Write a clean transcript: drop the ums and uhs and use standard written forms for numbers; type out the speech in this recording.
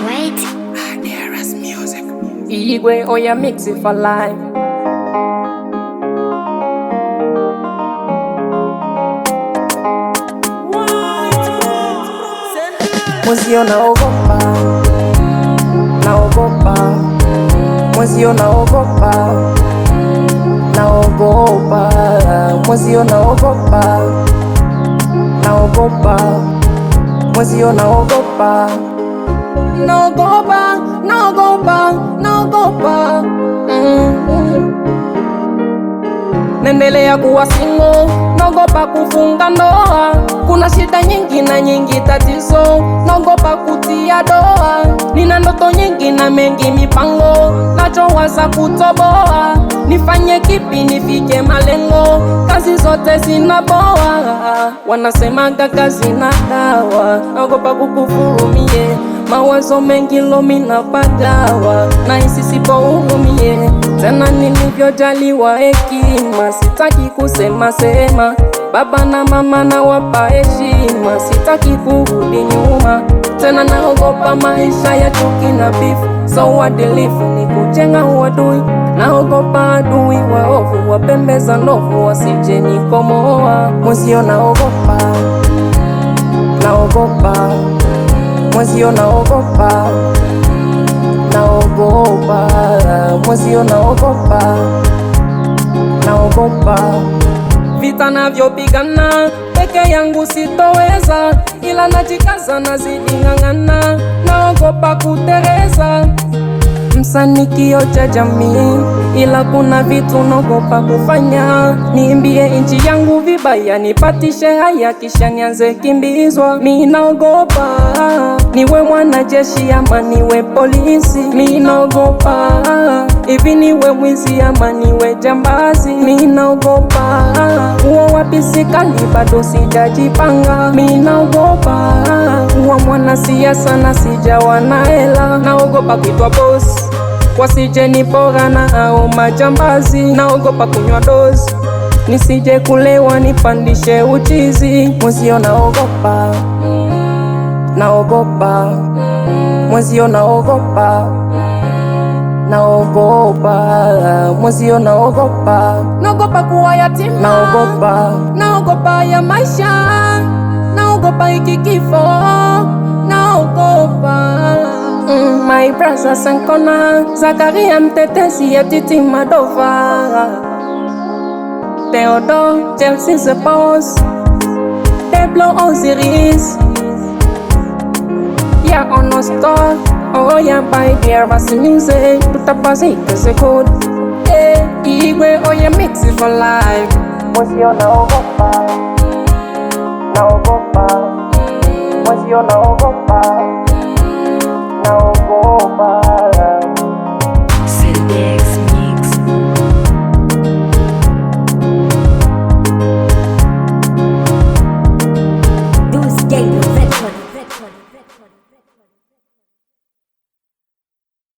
Wait. Nearest music. Igwe, oh yeah, mix it for life. Mwenzio naogopa, naogopa. Mwenzio naogopa, naogopa. Mwenzio naogopa, naogopa. Mwenzio naogopa, naogopa, naogopa, naogopa. Nendelea kuwa single, naogopa kufunga ndoa. Kuna shida nyingi na nyingi tatizo, naogopa kutia doa. Nina ndoto nyingi na mengi mipango, nachowaza kutoboa. Nifanye kipi nifike malengo, kazi zote zinaboa. Wanasemaga kazi na dawa, naogopa kukufurumie. Mawazo mengi lomi napagawa, na hisi sipohurumie. Tena nilivyojaliwa hekima, sitaki kusema sema. Baba na mama na wapa heshima, sitaki kurudi nyuma. Tena naogopa maisha ya chuki na bifu, so uadilifu ni kujenga uadui. Naogopa adui waovu, wapembeza ndovu, wasije nikomoa. Mwenzio naogopa, naogopa. Mwenzio naogopa, naogopa. Mwenzio naogopa, naogopa. Vita navyopigana peke yangu sitoweza, ila najikaza nazidi ng'ang'ana. Naogopa kutereza, msanii kioo cha jamii, ila kuna vitu naogopa kufanya. Niimbie inchi yangu vibaya, nipatishe haya kisha nianze kimbizwa. Mi naogopa niwe mwanajeshi ama niwe polisi. Mi naogopa hivi niwe mwizi ama niwe jambazi. Mi naogopa uwa wapi sikali bado sijajipanga. Mi naogopa uwa mwanasiasa na sijawa na hela. Naogopa kuitwa boss, wasije nipora na hao majambazi. Naogopa kunywa dozi, nisije kulewa nipandishe uchizi. Mwenzio naogopa, naogopa. Mwenzio naogopa, naogopa. Mwenzio naogopa, naogopa kuwa yatima. Naogopa, naogopa ya maisha. Naogopa hiki kifo, naogopa. My brother Sankona, Zakaria mtetezi ya Titi Madova. Theodore, Chelsea the boss, Deblo Osiris. Yeah, on no store. Oh yeah, by there was music. Tutapazika the code. Hey, Igwe, oh yeah, mix it for life. Mwenzio naogopa, naogopa. Mwenzio naogopa.